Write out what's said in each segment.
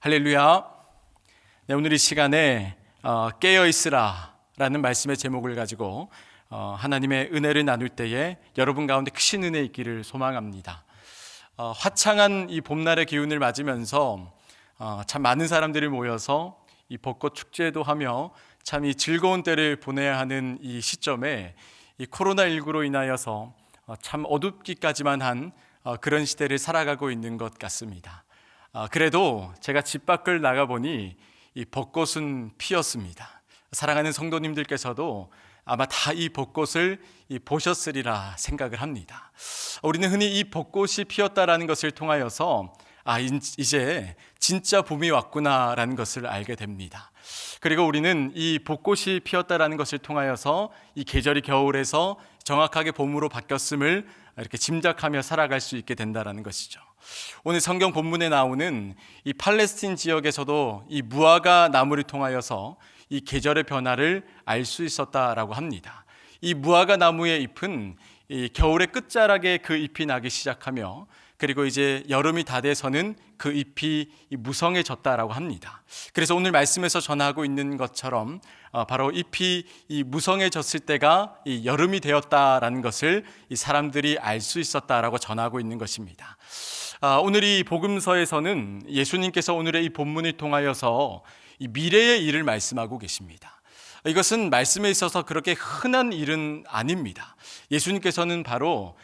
할렐루야. 네, 오늘 이 시간에 깨어있으라 라는 말씀의 제목을 가지고 하나님의 은혜를 나눌 때에 여러분 가운데 크신 은혜 있기를 소망합니다. 화창한 이 봄날의 기운을 맞으면서 참 많은 사람들이 모여서 이 벚꽃 축제도 하며 참 이 즐거운 때를 보내야 하는 이 시점에 이 코로나19로 인하여서 참 어둡기까지만 한 그런 시대를 살아가고 있는 것 같습니다. 그래도 제가 집 밖을 나가보니 이 벚꽃은 피었습니다. 사랑하는 성도님들께서도 아마 다 이 벚꽃을 보셨으리라 생각을 합니다. 우리는 흔히 이 벚꽃이 피었다라는 것을 통하여서 이제 진짜 봄이 왔구나라는 것을 알게 됩니다. 그리고 우리는 이 벚꽃이 피었다라는 것을 통하여서 이 계절이 겨울에서 정확하게 봄으로 바뀌었음을 이렇게 짐작하며 살아갈 수 있게 된다라는 것이죠. 오늘 성경 본문에 나오는 이 팔레스틴 지역에서도 이 무화과 나무를 통하여서 이 계절의 변화를 알 수 있었다라고 합니다. 이 무화과 나무의 잎은 이 겨울의 끝자락에 그 잎이 나기 시작하며 그리고 이제 여름이 다 돼서는 그 잎이 무성해졌다라고 합니다. 그래서 오늘 말씀에서 전하고 있는 것처럼 바로 잎이 이 무성해졌을 때가 이 여름이 되었다라는 것을 이 사람들이 알 수 있었다라고 전하고 있는 것입니다. 오늘 이 복음서에서는 예수님께서 오늘의 이 본문을 통하여서 이 미래의 일을 말씀하고 계십니다. 이것은 말씀에 있어서 그렇게 흔한 일은 아닙니다. 예수님께서는 바로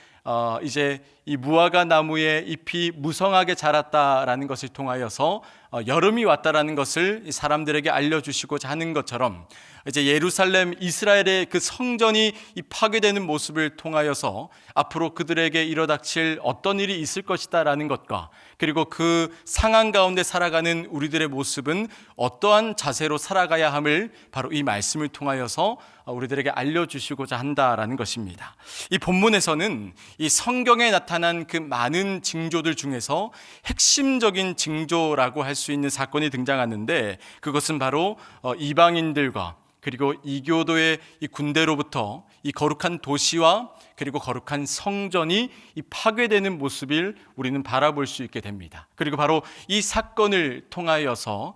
이제 이 무화과 나무의 잎이 무성하게 자랐다라는 것을 통하여서 여름이 왔다라는 것을 사람들에게 알려주시고자 하는 것처럼 이제 예루살렘 이스라엘의 그 성전이 파괴되는 모습을 통하여서 앞으로 그들에게 일어닥칠 어떤 일이 있을 것이다라는 것과 그리고 그 상황 가운데 살아가는 우리들의 모습은 어떠한 자세로 살아가야 함을 바로 이 말씀을 통하여서 우리들에게 알려주시고자 한다라는 것입니다. 이 본문에서는 이 성경에 나타난 그 많은 징조들 중에서 핵심적인 징조라고 할 수 있는 사건이 등장하는데 그것은 바로 이방인들과 그리고 이교도의 이 군대로부터 이 거룩한 도시와 그리고 거룩한 성전이 이 파괴되는 모습을 우리는 바라볼 수 있게 됩니다. 그리고 바로 이 사건을 통하여서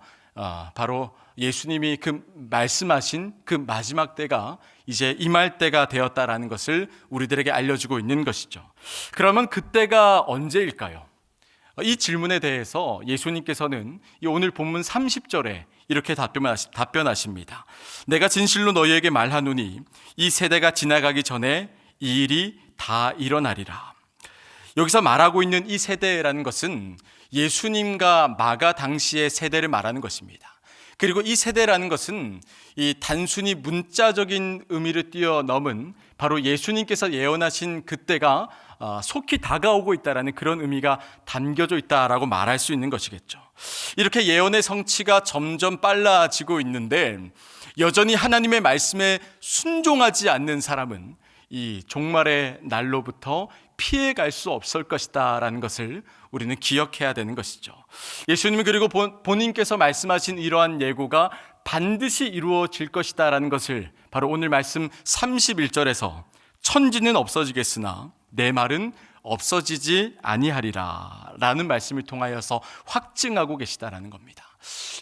바로 예수님이 그 말씀하신 그 마지막 때가 이제 임할 때가 되었다라는 것을 우리들에게 알려주고 있는 것이죠. 그러면 그때가 언제일까요? 이 질문에 대해서 예수님께서는 오늘 본문 30절에 이렇게 답변하십니다. 내가 진실로 너희에게 말하노니 이 세대가 지나가기 전에 이 일이 다 일어나리라. 여기서 말하고 있는 이 세대라는 것은 예수님과 마가 당시의 세대를 말하는 것입니다. 그리고 이 세대라는 것은 이 단순히 문자적인 의미를 뛰어넘은 바로 예수님께서 예언하신 그때가 속히 다가오고 있다라는 그런 의미가 담겨져 있다라고 말할 수 있는 것이겠죠. 이렇게 예언의 성취가 점점 빨라지고 있는데 여전히 하나님의 말씀에 순종하지 않는 사람은 이 종말의 날로부터 피해갈 수 없을 것이다 라는 것을 우리는 기억해야 되는 것이죠. 예수님은 그리고 본인께서 말씀하신 이러한 예고가 반드시 이루어질 것이다 라는 것을 바로 오늘 말씀 31절에서 천지는 없어지겠으나 내 말은 없어지지 아니하리라 라는 말씀을 통하여서 확증하고 계시다라는 겁니다.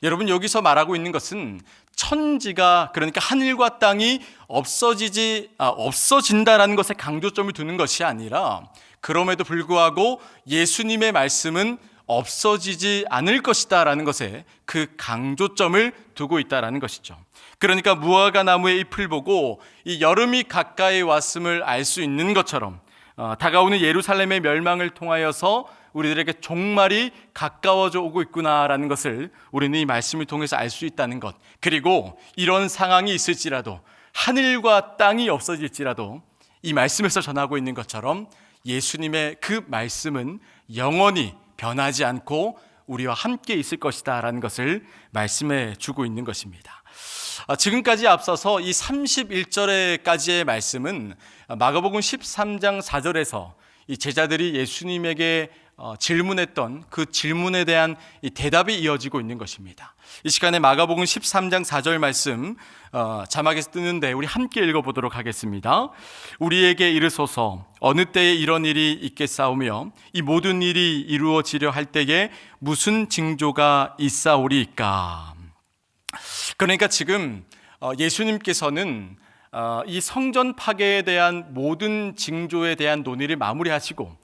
여러분, 여기서 말하고 있는 것은 천지가, 그러니까 하늘과 땅이 없어진다라는 것에 강조점을 두는 것이 아니라 그럼에도 불구하고 예수님의 말씀은 없어지지 않을 것이다 라는 것에 그 강조점을 두고 있다라는 것이죠. 그러니까 무화과 나무의 잎을 보고 이 여름이 가까이 왔음을 알 수 있는 것처럼 다가오는 예루살렘의 멸망을 통하여서 우리들에게 종말이 가까워져 오고 있구나라는 것을 우리는 이 말씀을 통해서 알 수 있다는 것, 그리고 이런 상황이 있을지라도 하늘과 땅이 없어질지라도 이 말씀에서 전하고 있는 것처럼 예수님의 그 말씀은 영원히 변하지 않고 우리와 함께 있을 것이다 라는 것을 말씀해 주고 있는 것입니다. 지금까지 앞서서 이 31절에까지의 말씀은 마가복음 13장 4절에서 이 제자들이 예수님에게 질문했던 그 질문에 대한 이 대답이 이어지고 있는 것입니다. 이 시간에 마가복음 13장 4절 말씀 자막에서 뜨는데 우리 함께 읽어보도록 하겠습니다. 우리에게 이르소서 어느 때에 이런 일이 있겠사오며 이 모든 일이 이루어지려 할 때에 무슨 징조가 있사오리이까. 그러니까 지금 예수님께서는 이 성전 파괴에 대한 모든 징조에 대한 논의를 마무리하시고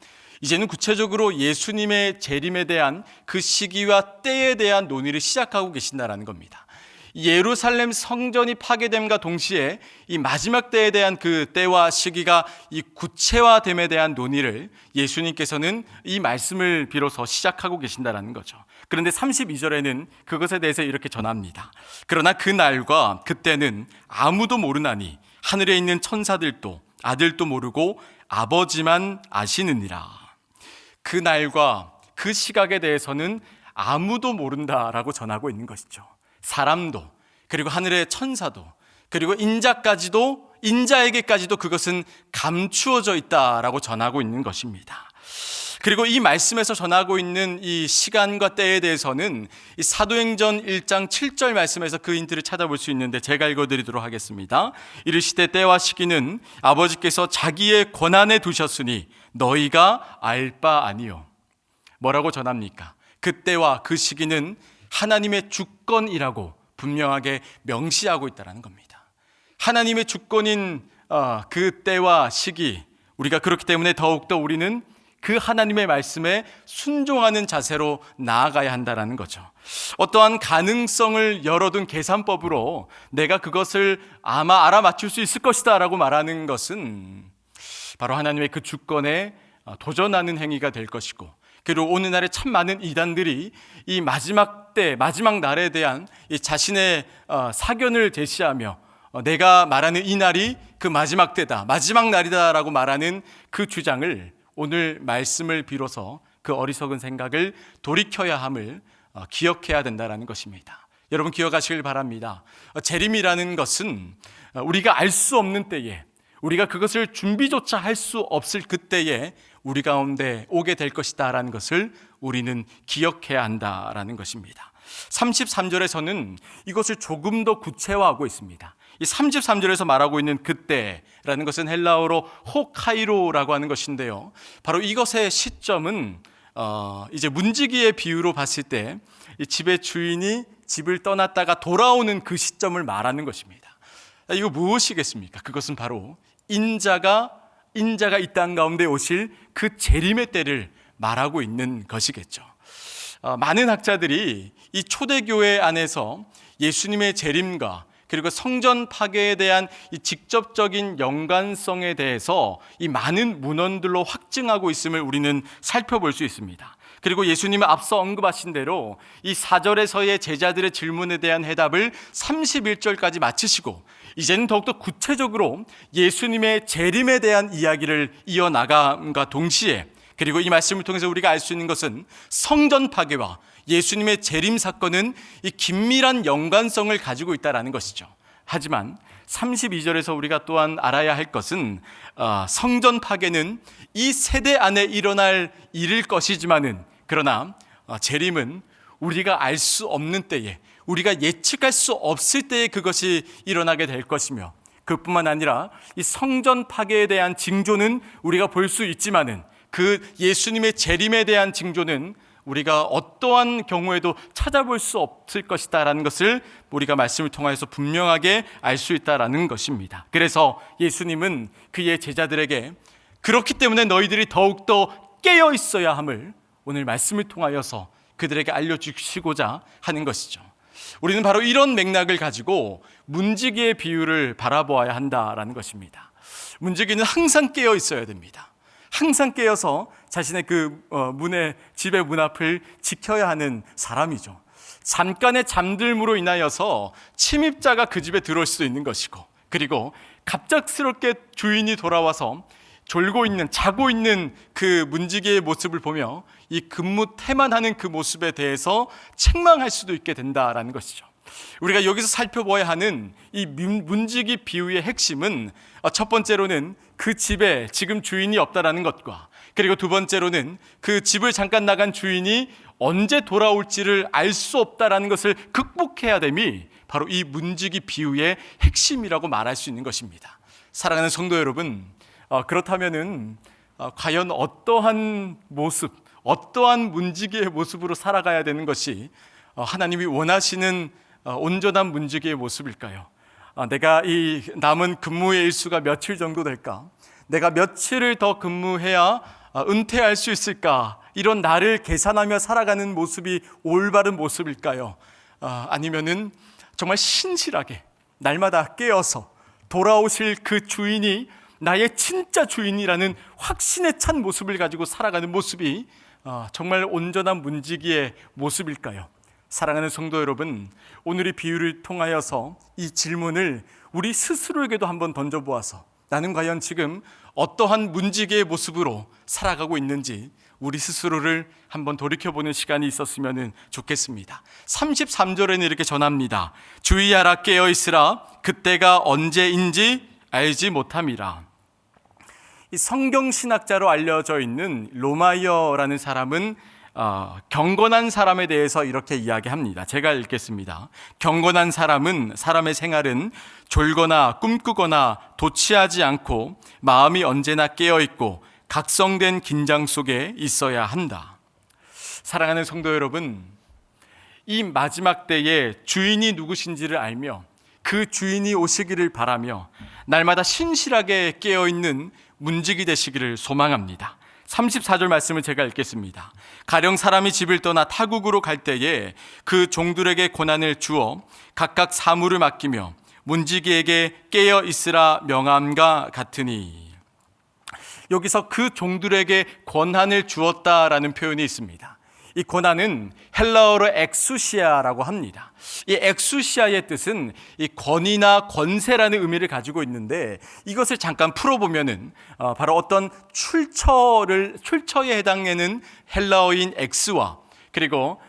이제는 구체적으로 예수님의 재림에 대한 그 시기와 때에 대한 논의를 시작하고 계신다는 겁니다. 예루살렘 성전이 파괴됨과 동시에 이 마지막 때에 대한 그 때와 시기가 이 구체화됨에 대한 논의를 예수님께서는 이 말씀을 비로소 시작하고 계신다는 거죠. 그런데 32절에는 그것에 대해서 이렇게 전합니다. 그러나 그 날과 그때는 아무도 모르나니 하늘에 있는 천사들도 아들도 모르고 아버지만 아시느니라. 그 날과 그 시각에 대해서는 아무도 모른다라고 전하고 있는 것이죠. 사람도, 그리고 하늘의 천사도, 그리고 인자에게까지도 그것은 감추어져 있다라고 전하고 있는 것입니다. 그리고 이 말씀에서 전하고 있는 이 시간과 때에 대해서는 이 사도행전 1장 7절 말씀에서 그 힌트를 찾아볼 수 있는데 제가 읽어드리도록 하겠습니다. 이르시되 때와 시기는 아버지께서 자기의 권한에 두셨으니 너희가 알 바 아니요. 뭐라고 전합니까? 그 때와 그 시기는 하나님의 주권이라고 분명하게 명시하고 있다는 겁니다. 하나님의 주권인 그 때와 시기, 우리가 그렇기 때문에 더욱더 우리는 그 하나님의 말씀에 순종하는 자세로 나아가야 한다는 거죠. 어떠한 가능성을 열어둔 계산법으로 내가 그것을 아마 알아맞힐 수 있을 것이다 라고 말하는 것은 바로 하나님의 그 주권에 도전하는 행위가 될 것이고, 그리고 오늘날에 참 많은 이단들이 이 마지막 때, 마지막 날에 대한 이 자신의 사견을 제시하며 내가 말하는 이 날이 그 마지막 때다, 마지막 날이다 라고 말하는 그 주장을 오늘 말씀을 빌어서 그 어리석은 생각을 돌이켜야 함을 기억해야 된다는 것입니다. 여러분 기억하시길 바랍니다. 재림이라는 것은 우리가 알 수 없는 때에, 우리가 그것을 준비조차 할 수 없을 그때에 우리 가운데 오게 될 것이다 라는 것을 우리는 기억해야 한다라는 것입니다. 33절에서는 이것을 조금 더 구체화하고 있습니다. 이 33절에서 말하고 있는 그때라는 것은 헬라어로 호카이로라고 하는 것인데요, 바로 이것의 시점은 이제 문지기의 비유로 봤을 때 이 집의 주인이 집을 떠났다가 돌아오는 그 시점을 말하는 것입니다. 이거 무엇이겠습니까? 그것은 바로 인자가 이 땅 가운데 오실 그 재림의 때를 말하고 있는 것이겠죠. 많은 학자들이 이 초대교회 안에서 예수님의 재림과 그리고 성전 파괴에 대한 이 직접적인 연관성에 대해서 이 많은 문헌들로 확증하고 있음을 우리는 살펴볼 수 있습니다. 그리고 예수님은 앞서 언급하신 대로 이 4절에서의 제자들의 질문에 대한 해답을 31절까지 마치시고 이제는 더욱더 구체적으로 예수님의 재림에 대한 이야기를 이어나감과 동시에, 그리고 이 말씀을 통해서 우리가 알 수 있는 것은 성전 파괴와 예수님의 재림 사건은 이 긴밀한 연관성을 가지고 있다는 것이죠. 하지만 32절에서 우리가 또한 알아야 할 것은 성전 파괴는 이 세대 안에 일어날 일일 것이지만은, 그러나 재림은 우리가 알 수 없는 때에, 우리가 예측할 수 없을 때에 그것이 일어나게 될 것이며, 그뿐만 아니라 이 성전 파괴에 대한 징조는 우리가 볼 수 있지만은 그 예수님의 재림에 대한 징조는 우리가 어떠한 경우에도 찾아볼 수 없을 것이다라는 것을 우리가 말씀을 통해서 분명하게 알 수 있다라는 것입니다. 그래서 예수님은 그의 제자들에게 그렇기 때문에 너희들이 더욱더 깨어 있어야 함을 오늘 말씀을 통하여서 그들에게 알려주시고자 하는 것이죠. 우리는 바로 이런 맥락을 가지고 문지기의 비유를 바라보아야 한다라는 것입니다. 문지기는 항상 깨어 있어야 됩니다. 항상 깨어서 자신의 그 집의 문 앞을 지켜야 하는 사람이죠. 잠깐의 잠들므로 인하여서 침입자가 그 집에 들어올 수도 있는 것이고, 그리고 갑작스럽게 주인이 돌아와서 자고 있는 그 문지기의 모습을 보며 이 근무 태만하는 그 모습에 대해서 책망할 수도 있게 된다라는 것이죠. 우리가 여기서 살펴봐야 하는 이 문지기 비유의 핵심은 첫 번째로는 그 집에 지금 주인이 없다라는 것과, 그리고 두 번째로는 그 집을 잠깐 나간 주인이 언제 돌아올지를 알 수 없다라는 것을 극복해야 됨이 바로 이 문지기 비유의 핵심이라고 말할 수 있는 것입니다. 사랑하는 성도 여러분, 그렇다면은 과연 어떠한 모습, 어떠한 문지기의 모습으로 살아가야 되는 것이 하나님이 원하시는 온전한 문지기의 모습일까요? 내가 이 남은 근무의 일수가 며칠 정도 될까? 내가 며칠을 더 근무해야 은퇴할 수 있을까? 이런 나를 계산하며 살아가는 모습이 올바른 모습일까요? 아니면은 정말 신실하게 날마다 깨어서 돌아오실 그 주인이 나의 진짜 주인이라는 확신에 찬 모습을 가지고 살아가는 모습이 정말 온전한 문지기의 모습일까요? 사랑하는 성도 여러분, 오늘의 비유를 통하여서 이 질문을 우리 스스로에게도 한번 던져보아서 나는 과연 지금 어떠한 문지기의 모습으로 살아가고 있는지 우리 스스로를 한번 돌이켜보는 시간이 있었으면 좋겠습니다. 33절에는 이렇게 전합니다. 주의하라, 깨어있으라, 그때가 언제인지 알지 못함이라. 이 성경신학자로 알려져 있는 로마이어라는 사람은 경건한 사람에 대해서 이렇게 이야기합니다. 제가 읽겠습니다. 경건한 사람은 사람의 생활은 졸거나 꿈꾸거나 도취하지 않고 마음이 언제나 깨어있고 각성된 긴장 속에 있어야 한다. 사랑하는 성도 여러분, 이 마지막 때에 주인이 누구신지를 알며 그 주인이 오시기를 바라며 날마다 신실하게 깨어있는 문지기 되시기를 소망합니다. 34절 말씀을 제가 읽겠습니다. 가령 사람이 집을 떠나 타국으로 갈 때에 그 종들에게 고난을 주어 각각 사무를 맡기며 문지기에게 깨어 있으라 명함과 같으니. 여기서 그 종들에게 권한을 주었다라는 표현이 있습니다. 이 권한은 헬라어로 엑수시아라고 합니다. 이 엑수시아의 뜻은 이 권위나 권세라는 의미를 가지고 있는데, 이것을 잠깐 풀어보면은 바로 어떤 출처에 해당하는 헬라어인 엑스와 그리고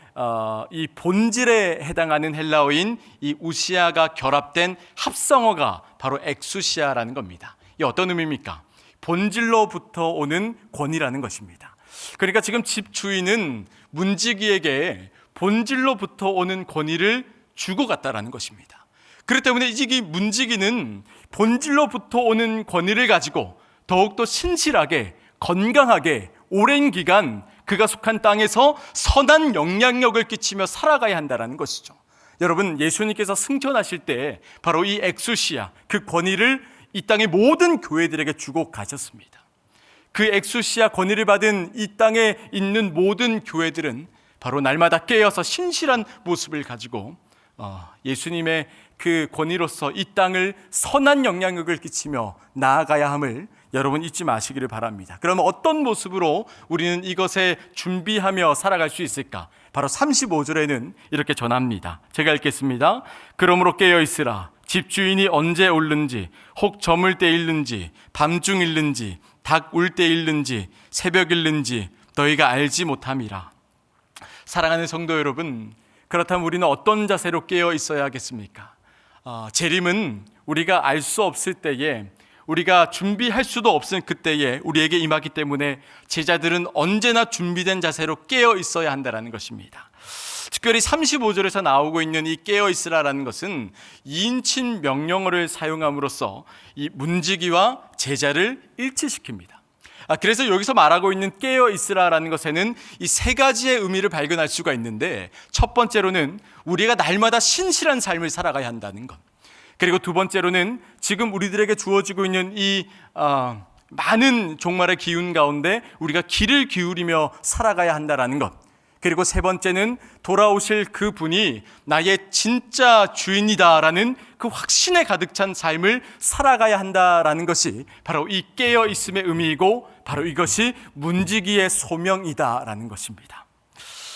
이 본질에 해당하는 헬라어인 이 우시아가 결합된 합성어가 바로 엑수시아라는 겁니다. 이게 어떤 의미입니까? 본질로부터 오는 권위라는 것입니다. 그러니까 지금 집 주인은 문지기에게 본질로부터 오는 권위를 주고 갔다라는 것입니다. 그렇기 때문에 이 문지기는 본질로부터 오는 권위를 가지고 더욱더 신실하게, 건강하게, 오랜 기간 그가 속한 땅에서 선한 영향력을 끼치며 살아가야 한다는 것이죠. 여러분, 예수님께서 승천하실 때 바로 이 엑수시아, 그 권위를 이 땅의 모든 교회들에게 주고 가셨습니다. 그 엑수시아 권위를 받은 이 땅에 있는 모든 교회들은 바로 날마다 깨어서 신실한 모습을 가지고 예수님의 그 권위로서 이 땅을 선한 영향력을 끼치며 나아가야 함을 여러분 잊지 마시기를 바랍니다. 그러면 어떤 모습으로 우리는 이것에 준비하며 살아갈 수 있을까? 바로 35절에는 이렇게 전합니다. 제가 읽겠습니다. 그러므로 깨어있으라. 집주인이 언제 올는지, 혹 저물 때일는지, 밤중일는지, 닭 울 때일는지, 새벽일는지 너희가 알지 못함이라. 사랑하는 성도 여러분, 그렇다면 우리는 어떤 자세로 깨어 있어야 하겠습니까? 재림은 우리가 알 수 없을 때에, 우리가 준비할 수도 없은 그때에 우리에게 임하기 때문에 제자들은 언제나 준비된 자세로 깨어 있어야 한다는 것입니다. 특별히 35절에서 나오고 있는 이 깨어 있으라라는 것은 2인칭 명령어를 사용함으로써 이 문지기와 제자를 일치시킵니다. 그래서 여기서 말하고 있는 깨어 있으라라는 것에는 이 세 가지의 의미를 발견할 수가 있는데, 첫 번째로는 우리가 날마다 신실한 삶을 살아가야 한다는 것, 그리고 두 번째로는 지금 우리들에게 주어지고 있는 이 많은 종말의 기운 가운데 우리가 귀를 기울이며 살아가야 한다는 것, 그리고 세 번째는 돌아오실 그 분이 나의 진짜 주인이다라는 그 확신에 가득 찬 삶을 살아가야 한다라는 것이 바로 이 깨어있음의 의미이고, 바로 이것이 문지기의 소명이다라는 것입니다.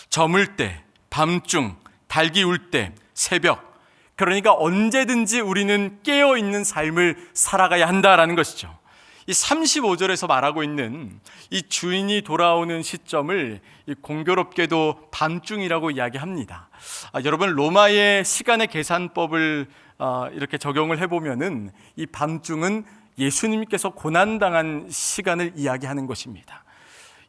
저물 때, 밤중, 닭이 울 때, 새벽, 그러니까 언제든지 우리는 깨어있는 삶을 살아가야 한다라는 것이죠. 이 35절에서 말하고 있는 이 주인이 돌아오는 시점을 공교롭게도 밤중이라고 이야기합니다. 여러분, 로마의 시간의 계산법을 이렇게 적용을 해보면은 이 밤중은 예수님께서 고난당한 시간을 이야기하는 것입니다.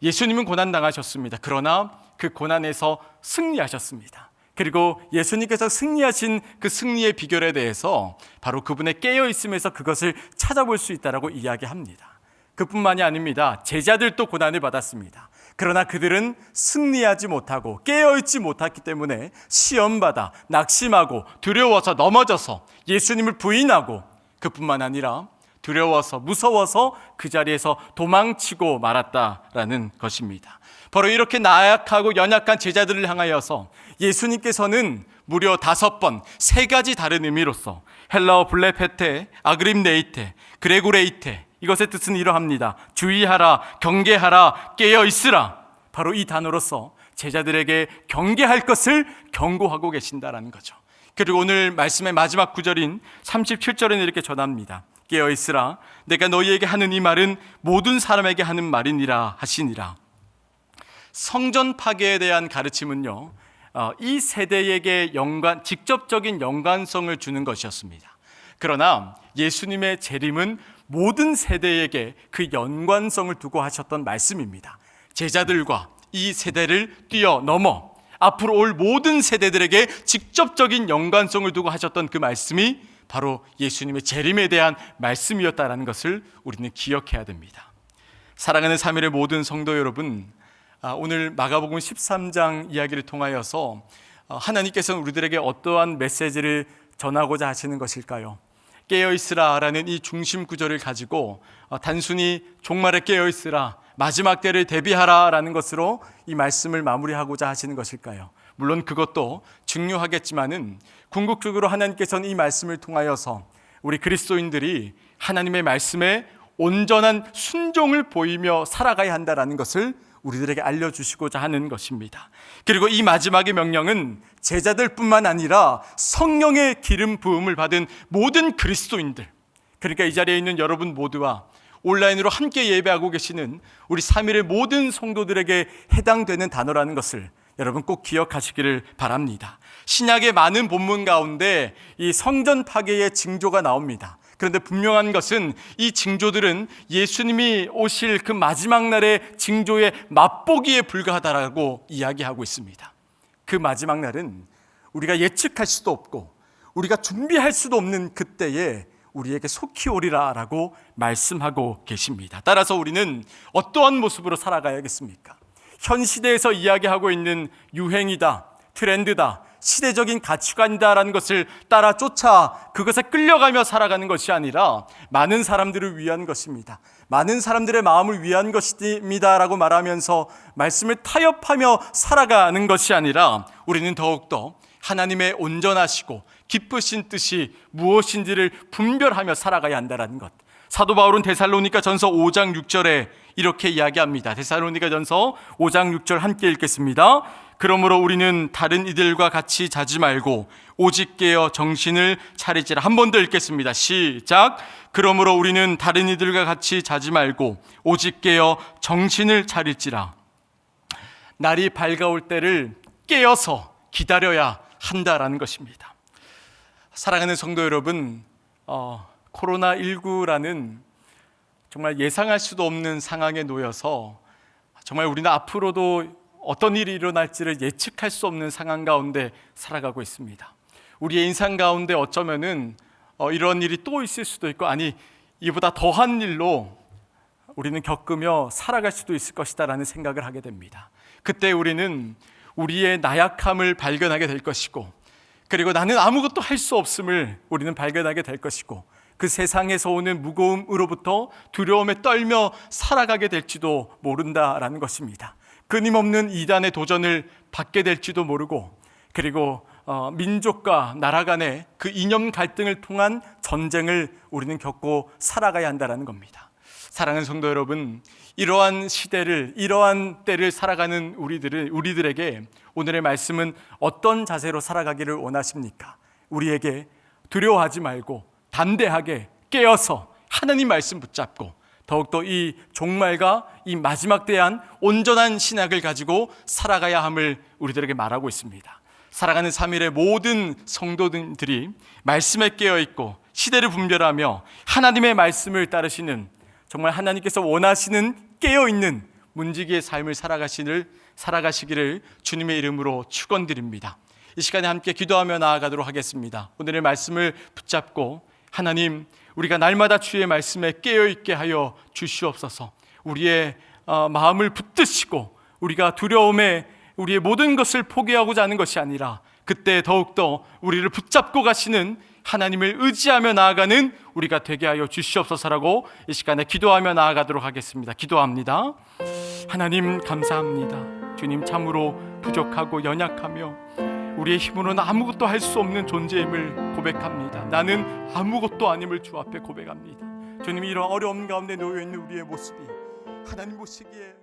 예수님은 고난 당하셨습니다. 그러나 그 고난에서 승리하셨습니다. 그리고 예수님께서 승리하신 그 승리의 비결에 대해서 바로 그분의 깨어있음에서 그것을 찾아볼 수 있다라고 이야기합니다. 그뿐만이 아닙니다. 제자들도 고난을 받았습니다. 그러나 그들은 승리하지 못하고 깨어있지 못했기 때문에 시험받아 낙심하고 두려워서 넘어져서 예수님을 부인하고, 그뿐만 아니라 두려워서 무서워서 그 자리에서 도망치고 말았다라는 것입니다. 바로 이렇게 나약하고 연약한 제자들을 향하여서 예수님께서는 무려 5번 3가지 다른 의미로서 헬라어 블레페테, 아그림네이테, 그레고레이테, 이것의 뜻은 이러합니다. 주의하라, 경계하라, 깨어있으라. 바로 이 단어로서 제자들에게 경계할 것을 경고하고 계신다라는 거죠. 그리고 오늘 말씀의 마지막 구절인 37절에는 이렇게 전합니다. 깨어있으라, 내가 너희에게 하는 이 말은 모든 사람에게 하는 말이니라 하시니라. 성전 파괴에 대한 가르침은요, 이 세대에게 직접적인 연관성을 주는 것이었습니다. 그러나 예수님의 재림은 모든 세대에게 그 연관성을 두고 하셨던 말씀입니다. 제자들과 이 세대를 뛰어넘어 앞으로 올 모든 세대들에게 직접적인 연관성을 두고 하셨던 그 말씀이 바로 예수님의 재림에 대한 말씀이었다는 것을 우리는 기억해야 됩니다. 사랑하는 3일의 모든 성도 여러분, 오늘 마가복음 13장 이야기를 통하여서 하나님께서는 우리들에게 어떠한 메시지를 전하고자 하시는 것일까요? 깨어있으라 라는 이 중심 구절을 가지고 단순히 종말에 깨어있으라, 마지막 때를 대비하라 라는 것으로 이 말씀을 마무리하고자 하시는 것일까요? 물론 그것도 중요하겠지만은 궁극적으로 하나님께서는 이 말씀을 통하여서 우리 그리스도인들이 하나님의 말씀에 온전한 순종을 보이며 살아가야 한다라는 것을 우리들에게 알려주시고자 하는 것입니다. 그리고 이 마지막의 명령은 제자들뿐만 아니라 성령의 기름 부음을 받은 모든 그리스도인들, 그러니까 이 자리에 있는 여러분 모두와 온라인으로 함께 예배하고 계시는 우리 3일의 모든 성도들에게 해당되는 단어라는 것을 여러분 꼭 기억하시기를 바랍니다. 신약의 많은 본문 가운데 이 성전 파괴의 징조가 나옵니다. 그런데 분명한 것은 이 징조들은 예수님이 오실 그 마지막 날의 징조의 맛보기에 불과하다라고 이야기하고 있습니다. 그 마지막 날은 우리가 예측할 수도 없고 우리가 준비할 수도 없는 그때에 우리에게 속히 오리라 라고 말씀하고 계십니다. 따라서 우리는 어떠한 모습으로 살아가야겠습니까? 현 시대에서 이야기하고 있는 유행이다, 트렌드다, 시대적인 가치관이다라는 것을 따라 쫓아 그것에 끌려가며 살아가는 것이 아니라 많은 사람들을 위한 것입니다. 많은 사람들의 마음을 위한 것입니다 라고 말하면서 말씀을 타협하며 살아가는 것이 아니라 우리는 더욱더 하나님의 온전하시고 기쁘신 뜻이 무엇인지를 분별하며 살아가야 한다는 것. 사도 바울은 데살로니가 전서 5장 6절에 이렇게 이야기합니다. 데살로니가 전서 5장 6절 함께 읽겠습니다. 그러므로 우리는 다른 이들과 같이 자지 말고 오직 깨어 정신을 차리지라. 한 번 더 읽겠습니다. 시작. 그러므로 우리는 다른 이들과 같이 자지 말고 오직 깨어 정신을 차릴지라. 날이 밝아올 때를 깨어서 기다려야 한다라는 것입니다. 사랑하는 성도 여러분, 코로나19라는 정말 예상할 수도 없는 상황에 놓여서 정말 우리는 앞으로도 어떤 일이 일어날지를 예측할 수 없는 상황 가운데 살아가고 있습니다. 우리의 인생 가운데 어쩌면은 이런 일이 또 있을 수도 있고, 아니 이보다 더한 일로 우리는 겪으며 살아갈 수도 있을 것이다라는 생각을 하게 됩니다. 그때 우리는 우리의 나약함을 발견하게 될 것이고, 그리고 나는 아무것도 할 수 없음을 우리는 발견하게 될 것이고, 그 세상에서 오는 무거움으로부터 두려움에 떨며 살아가게 될지도 모른다라는 것입니다. 끊임없는 이단의 도전을 받게 될지도 모르고, 그리고 민족과 나라 간의 그 이념 갈등을 통한 전쟁을 우리는 겪고 살아가야 한다는 겁니다. 사랑하는 성도 여러분, 이러한 시대를, 이러한 때를 살아가는 우리들에게 오늘의 말씀은 어떤 자세로 살아가기를 원하십니까? 우리에게 두려워하지 말고 담대하게 깨어서 하나님 말씀 붙잡고 더욱더 이 종말과 이 마지막 대한 온전한 신학을 가지고 살아가야 함을 우리들에게 말하고 있습니다. 살아가는 3일의 모든 성도들이 말씀에 깨어있고 시대를 분별하며 하나님의 말씀을 따르시는, 정말 하나님께서 원하시는 깨어있는 문지기의 삶을 살아가시기를 주님의 이름으로 축원드립니다. 이 시간에 함께 기도하며 나아가도록 하겠습니다. 오늘의 말씀을 붙잡고 하나님, 우리가 날마다 주의 말씀에 깨어있게 하여 주시옵소서. 우리의 마음을 붙드시고 우리가 두려움에 우리의 모든 것을 포기하고자 하는 것이 아니라 그때 더욱더 우리를 붙잡고 가시는 하나님을 의지하며 나아가는 우리가 되게 하여 주시옵소서라고 이 시간에 기도하며 나아가도록 하겠습니다. 기도합니다. 하나님 감사합니다. 주님, 참으로 부족하고 연약하며 우리의 힘으로는 아무것도 할 수 없는 존재임을 고백합니다. 나는 아무것도 아님을 주 앞에 고백합니다. 주님, 이런 어려움 가운데 놓여있는 우리의 모습이 하나님 보시기에